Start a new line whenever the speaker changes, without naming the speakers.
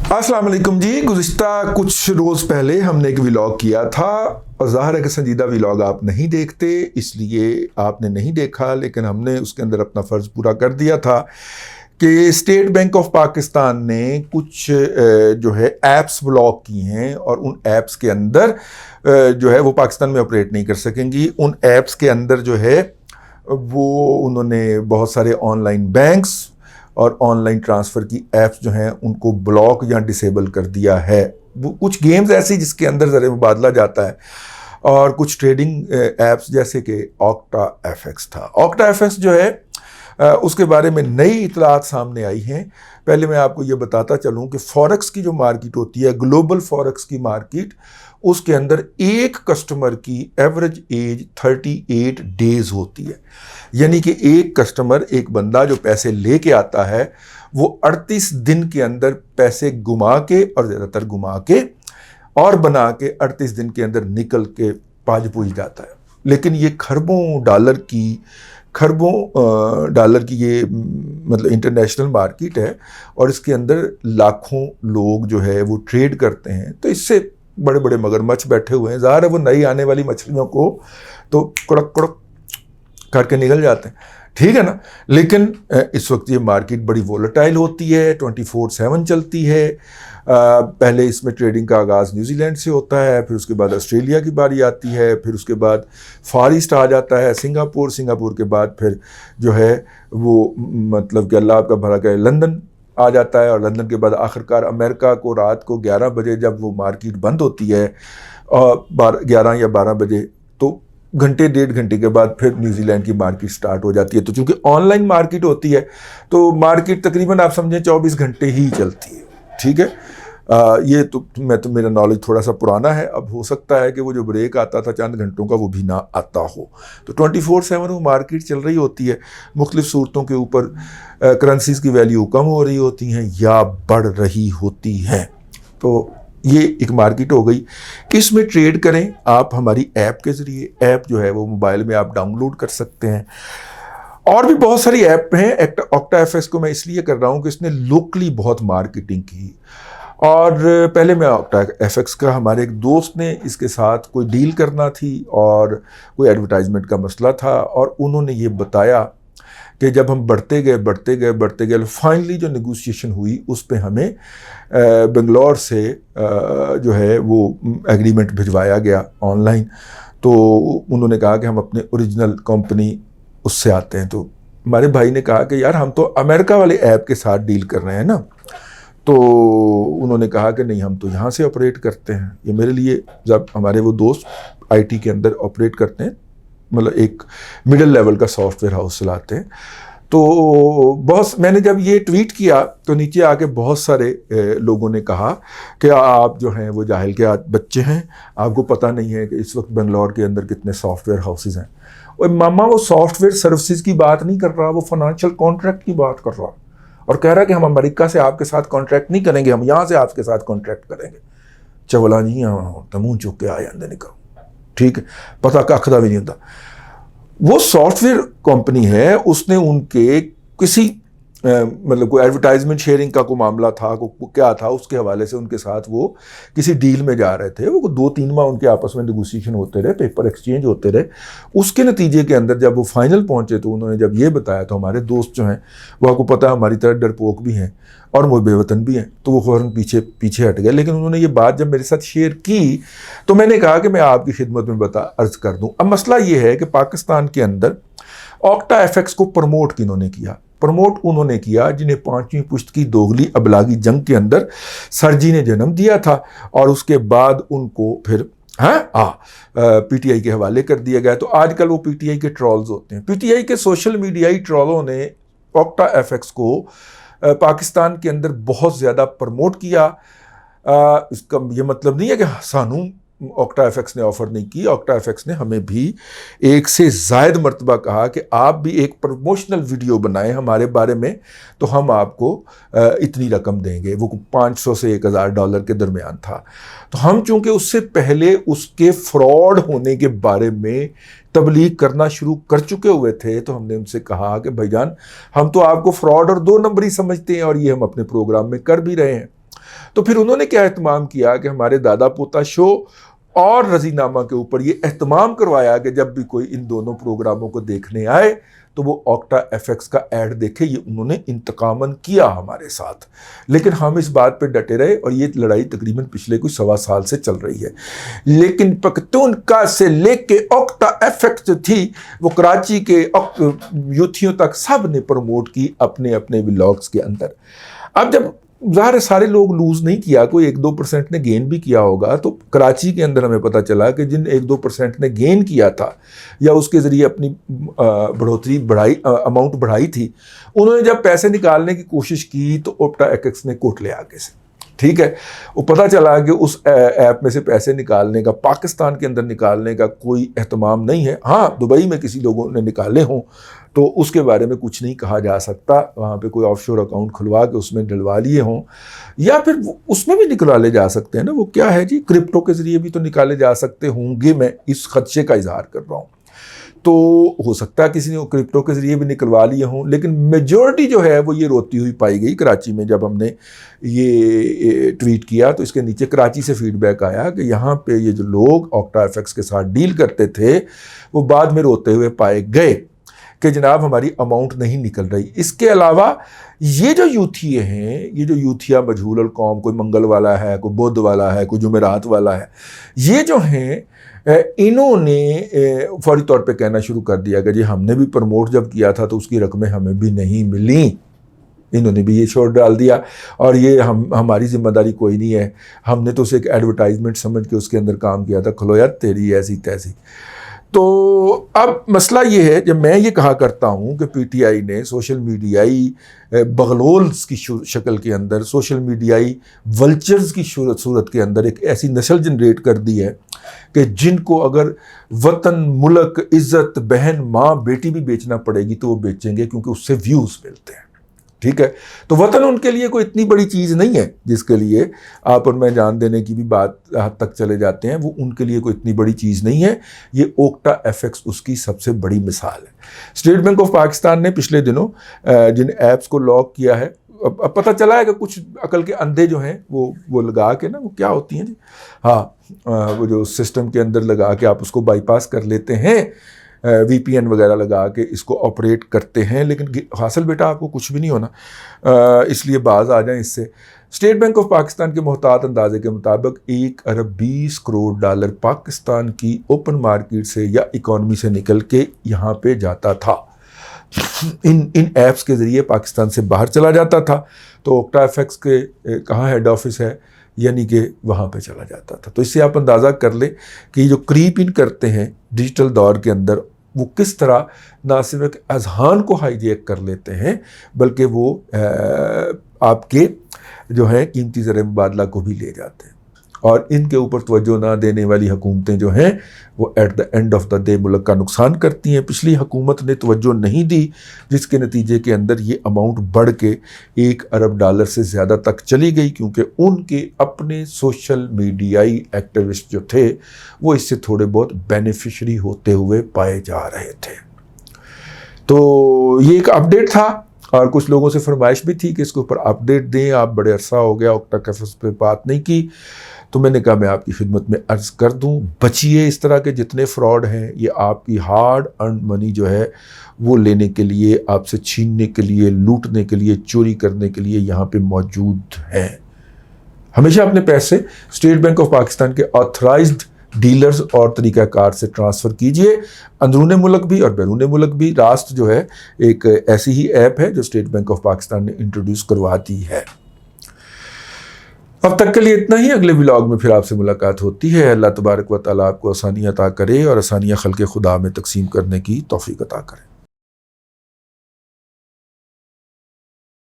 अस्सलाम वालेकुम जी। गुज़िश्ता कुछ रोज़ पहले हमने एक व्लॉग किया था और ज़ाहिर है कि संजीदा व्लॉग आप नहीं देखते, इसलिए आपने नहीं देखा, लेकिन हमने उसके अंदर अपना फ़र्ज़ पूरा कर दिया था कि स्टेट बैंक ऑफ पाकिस्तान ने कुछ जो है ऐप्स ब्लॉक की हैं और उन ऐप्स के अंदर जो है वो पाकिस्तान में ऑपरेट नहीं कर सकेंगी। उन ऐप्स के अंदर जो है वो उन्होंने बहुत सारे ऑनलाइन बैंक्स और ऑनलाइन ट्रांसफ़र की ऐप्स जो हैं उनको ब्लॉक या डिसेबल कर दिया है। वो कुछ गेम्स ऐसी जिसके अंदर ज़र मुबादला जाता है और कुछ ट्रेडिंग ऐप्स जैसे कि ऑक्टा एफएक्स था। ऑक्टा एफएक्स जो है उसके बारे में नई इतलात सामने आई हैं। पहले मैं आपको ये बताता चलूँ कि फॉरेक्स की जो मार्केट होती है, ग्लोबल फॉरेक्स की मार्केट, उसके अंदर एक कस्टमर की एवरेज एज 38 डेज़ होती है। यानी कि एक कस्टमर, एक बंदा जो पैसे लेके आता है वो 38 दिन के अंदर पैसे घुमा के, और ज़्यादातर घुमा के और बना के 38 दिन के अंदर निकल के पाज पूज जाता है। लेकिन ये खरबों डॉलर की ये मतलब इंटरनेशनल मार्केट है और इसके अंदर लाखों लोग जो है वो ट्रेड करते हैं। तो इससे बड़े बड़े मगरमच्छ बैठे हुए हैं। ज़ाहिर है वो नई आने वाली मछलियों को तो कुड़क कुड़क करके निकल जाते हैं, ठीक है ना। लेकिन इस वक्त ये मार्केट बड़ी वोलेटाइल होती है, 24/7 चलती है। पहले इसमें ट्रेडिंग का आगाज़ न्यूजीलैंड से होता है, फिर उसके बाद ऑस्ट्रेलिया की बारी आती है, फिर उसके बाद फार ईस्ट आ जाता है, सिंगापुर के बाद फिर जो है वो मतलब कि अल्लाह आपका भला करे लंदन आ जाता है, और लंदन के बाद आखिरकार अमेरिका को रात को 11 बजे जब वो मार्केट बंद होती है, 11 या 12 बजे, तो घंटे डेढ़ घंटे के बाद फिर न्यूजीलैंड की मार्केट स्टार्ट हो जाती है। तो चूंकि ऑनलाइन मार्केट होती है तो मार्केट तकरीबन आप समझें 24 घंटे ही चलती है, ठीक है। ये तो मेरा नॉलेज थोड़ा सा पुराना है, अब हो सकता है कि वो जो ब्रेक आता था चंद घंटों का वो भी ना आता हो। तो 24/7 वो मार्केट चल रही होती है। मुख्तलिफ सूरतों के ऊपर करेंसीज़ की वैल्यू कम हो रही होती हैं या बढ़ रही होती हैं। तो ये एक मार्केट हो गई। किस में ट्रेड करें आप? हमारी ऐप के ज़रिए। ऐप जो है वो मोबाइल में आप डाउनलोड कर सकते हैं। और भी बहुत सारी ऐप हैं। ऑक्टा एफएक्स को मैं इसलिए कर रहा हूँ कि इसने लोकली बहुत मार्केटिंग की। और पहले मैं ऑक्टा एफएक्स का, हमारे एक दोस्त ने इसके साथ कोई डील करना थी और कोई एडवर्टाइजमेंट का मसला था, और उन्होंने ये बताया कि जब हम बढ़ते गए फाइनली जो नेगोशिएशन हुई उस पे हमें बेंगलोर से जो है वो एग्रीमेंट भिजवाया गया ऑनलाइन। तो उन्होंने कहा कि हम अपने ओरिजिनल कंपनी उससे आते हैं। तो हमारे भाई ने कहा कि यार हम तो अमेरिका वाले ऐप के साथ डील कर रहे हैं ना। तो उन्होंने कहा कि नहीं, हम तो यहाँ से ऑपरेट करते हैं। ये मेरे लिए, जब हमारे वो दोस्त आईटी के अंदर ऑपरेट करते हैं, मतलब एक मिडिल लेवल का सॉफ्टवेयर हाउस चलाते हैं। तो मैंने जब ये ट्वीट किया तो नीचे आके बहुत सारे लोगों ने कहा कि आप जो हैं वो जाहिल के बच्चे हैं, आपको पता नहीं है कि इस वक्त बेंगलोर के अंदर कितने सॉफ्टवेयर हाउसेज हैं। और मामा वो सॉफ्टवेयर सर्विसेज की बात नहीं कर रहा, वो फाइनेंशियल कॉन्ट्रैक्ट की बात कर रहा, और कह रहा है कि हम अमेरिका से आपके साथ कॉन्ट्रैक्ट नहीं करेंगे, हम यहाँ से आपके साथ कॉन्ट्रैक्ट करेंगे। चवला जी हाँ मुँह चुक के आ जाते निकल, ठीक है, पता कख का भी नहीं होता। वो सॉफ्टवेयर कंपनी है, उसने उनके किसी मतलब कोई एडवर्टाइजमेंट शेयरिंग का कोई मामला था, क्या था, उसके हवाले से उनके साथ वो किसी डील में जा रहे थे। वो 2-3 माह उनके आपस में नेगोशिएशन होते रहे, पेपर एक्सचेंज होते रहे। उसके नतीजे के अंदर जब वो फाइनल पहुंचे तो उन्होंने जब ये बताया तो हमारे दोस्त जो हैं वो, आपको पता है, हमारी तरह डरपोक भी हैं और वो बेवतन भी हैं, तो वो फ़ौरन पीछे हट गए। लेकिन उन्होंने ये बात जब मेरे साथ शेयर की तो मैंने कहा कि मैं आपकी खिदमत में अर्ज़ कर दूँ। अब मसला ये है कि पाकिस्तान के अंदर ऑक्टा एफएक्स को प्रमोट किन्होंने किया? प्रमोट उन्होंने किया जिन्हें 5वीं पुश्त की दोगली अबलागी जंग के अंदर सरजी ने जन्म दिया था, और उसके बाद उनको फिर पीटीआई के हवाले कर दिया गया। तो आजकल वो पीटीआई के ट्रॉल्स होते हैं। पीटीआई के सोशल मीडियाई ट्रॉलों ने ऑक्टा एफएक्स को पाकिस्तान के अंदर बहुत ज़्यादा प्रमोट किया। इसका ये मतलब नहीं है कि सानू ऑक्टा एफएक्स ने ऑफ़र नहीं की। ऑक्टा एफएक्स ने हमें भी एक से ज़ायद मरतबा कहा कि आप भी एक प्रमोशनल वीडियो बनाएं हमारे बारे में, तो हम आपको इतनी रकम देंगे। वो $500 से $1000 के दरमियान था। तो हम चूँकि उससे पहले उसके फ्रॉड होने के बारे में तबलीग करना शुरू कर चुके हुए थे, तो हमने उनसे कहा कि भाईजान, हम तो आपको फ्रॉड और 2 नंबरी समझते हैं और ये हम अपने प्रोग्राम में कर भी रहे हैं। تو پھر انہوں نے کیا اہتمام کیا کہ ہمارے دادا پوتا شو اور رضی نامہ کے اوپر یہ اہتمام کروایا کہ جب بھی کوئی ان دونوں پروگراموں کو دیکھنے آئے تو وہ اوکٹا ایف ایکس کا ایڈ دیکھے. یہ انہوں نے انتقاماً کیا ہمارے ساتھ، لیکن ہم اس بات پہ ڈٹے رہے اور یہ لڑائی تقریباً پچھلے کوئی 1.25 سال سے چل رہی ہے. لیکن پختونخوا سے لے کے اوکٹا ایف ایکس جو تھی وہ کراچی کے یوتھیوں تک سب نے پروموٹ کی اپنے اپنے ولاگز کے اندر. اب جب ظاہر ہے سارے لوگ لوز نہیں کیا، کوئی 1-2% نے گین بھی کیا ہوگا، تو کراچی کے اندر ہمیں پتہ چلا کہ جن 1-2% نے گین کیا تھا یا اس کے ذریعے اپنی اماؤنٹ بڑھائی تھی، انہوں نے جب پیسے نکالنے کی کوشش کی تو اوکٹا ایف ایکس نے کوٹ لے آگے سے. ٹھیک ہے، وہ پتہ چلا کہ اس ایپ میں سے پیسے نکالنے کا، پاکستان کے اندر نکالنے کا کوئی اہتمام نہیں ہے. ہاں دبئی میں کسی لوگوں نے نکالے ہوں تو اس کے بارے میں کچھ نہیں کہا جا سکتا، وہاں پہ کوئی آف شور اکاؤنٹ کھلوا کے اس میں ڈلوا لیے ہوں، یا پھر اس میں بھی نکالے جا سکتے ہیں نا. وہ کیا ہے جی، کرپٹو کے ذریعے بھی تو نکالے جا سکتے ہوں گے، میں اس خدشے کا اظہار کر رہا ہوں. تو ہو سکتا ہے کسی نے کرپٹو کے ذریعے بھی نکلوا لیے ہوں، لیکن میجورٹی جو ہے وہ یہ روتی ہوئی پائی گئی کراچی میں. جب ہم نے یہ ٹویٹ کیا تو اس کے نیچے کراچی سے فیڈ بیک آیا کہ یہاں پہ یہ جو لوگ اوکٹا ایف ایکس کے ساتھ ڈیل کرتے تھے وہ بعد میں روتے ہوئے پائے گئے کہ جناب ہماری اماؤنٹ نہیں نکل رہی. اس کے علاوہ یہ جو یوتھیے ہیں، یہ جو یوتھیا مجہول القوم، کوئی منگل والا ہے، کوئی بدھ والا ہے، کوئی جمعرات والا ہے، یہ جو ہیں انہوں نے فوری طور پہ کہنا شروع کر دیا کہ جی ہم نے بھی پروموٹ جب کیا تھا تو اس کی رقمیں ہمیں بھی نہیں ملیں. انہوں نے بھی یہ شور ڈال دیا اور یہ ہماری ذمہ داری کوئی نہیں ہے، ہم نے تو اسے ایک ایڈورٹائزمنٹ سمجھ کے اس کے اندر کام کیا تھا. کھلو یار تیری ایسی تیسی. تو اب مسئلہ یہ ہے، جب میں یہ کہا کرتا ہوں کہ پی ٹی آئی نے سوشل میڈیائی بغلولز کی شکل کے اندر، سوشل میڈیائی ولچرز کی صورت کے اندر ایک ایسی نسل جنریٹ کر دی ہے کہ جن کو اگر وطن، ملک، عزت، بہن، ماں، بیٹی بھی بیچنا پڑے گی تو وہ بیچیں گے کیونکہ اس سے ویوز ملتے ہیں. ٹھیک ہے، تو وطن ان کے لیے کوئی اتنی بڑی چیز نہیں ہے جس کے لیے آپ اور میں جان دینے کی بھی بات حد تک چلے جاتے ہیں. وہ ان کے لیے کوئی اتنی بڑی چیز نہیں ہے. یہ اوکٹا ایف ایکس اس کی سب سے بڑی مثال ہے. اسٹیٹ بینک آف پاکستان نے پچھلے دنوں جن ایپس کو لاک کیا ہے، اب پتہ چلا ہے کہ کچھ عقل کے اندھے جو ہیں وہ لگا کے نا، وہ کیا ہوتی ہیں جی، ہاں وہ جو سسٹم کے اندر لگا کے آپ اس کو بائی پاس کر لیتے ہیں، وی پی این وغیرہ لگا کے اس کو آپریٹ کرتے ہیں، لیکن حاصل بیٹا آپ کو کچھ بھی نہیں ہونا. اس لیے باز آ جائیں اس سے. اسٹیٹ بینک آف پاکستان کے محتاط اندازے کے مطابق $1.20 کروڑ پاکستان کی اوپن مارکیٹ سے یا اکانومی سے نکل کے یہاں پہ جاتا تھا، ان ایپس کے ذریعے پاکستان سے باہر چلا جاتا تھا. تو اوکٹا ایف ایکس کے کہاں ہیڈ آفس ہے، یعنی کہ وہاں پہ چلا جاتا تھا. تو اس سے آپ اندازہ کر لیں کہ یہ جو کریپ ان کرتے ہیں ڈیجیٹل دور کے اندر، وہ کس طرح نہ صرف ایک اذہان کو ہائی جیک کر لیتے ہیں بلکہ وہ آپ کے جو ہیں قیمتی زر مبادلہ کو بھی لے جاتے ہیں. اور ان کے اوپر توجہ نہ دینے والی حکومتیں جو ہیں وہ at the end of the day ملک کا نقصان کرتی ہیں. پچھلی حکومت نے توجہ نہیں دی، جس کے نتیجے کے اندر یہ اماؤنٹ بڑھ کے $1 ارب سے زیادہ تک چلی گئی، کیونکہ ان کے اپنے سوشل میڈیائی ایکٹیوسٹ جو تھے وہ اس سے تھوڑے بہت بینیفیشری ہوتے ہوئے پائے جا رہے تھے. تو یہ ایک اپڈیٹ تھا، اور کچھ لوگوں سے فرمائش بھی تھی کہ اس کے اوپر اپڈیٹ دیں، آپ بڑے عرصہ ہو گیا اوکٹا ایف ایکس پہ بات نہیں کی. تو میں نے کہا میں آپ کی خدمت میں عرض کر دوں، بچیے اس طرح کے جتنے فراڈ ہیں. یہ آپ کی ہارڈ ارنڈ منی جو ہے وہ لینے کے لیے، آپ سے چھیننے کے لیے، لوٹنے کے لیے، چوری کرنے کے لیے یہاں پہ موجود ہیں. ہمیشہ اپنے پیسے اسٹیٹ بینک آف پاکستان کے آتھرائزڈ ڈیلرز اور طریقہ کار سے ٹرانسفر کیجئے، اندرون ملک بھی اور بیرون ملک بھی. راست جو ہے ایک ایسی ہی ایپ ہے جو اسٹیٹ بینک آف پاکستان نے انٹروڈیوس کروا دی ہے. اب تک کے لیے اتنا ہی. اگلے ولاگ میں پھر آپ سے ملاقات ہوتی ہے. اللہ تبارک و تعالیٰ آپ کو آسانیاں عطا کرے اور آسانیاں خلق خدا میں تقسیم کرنے کی توفیق عطا کرے.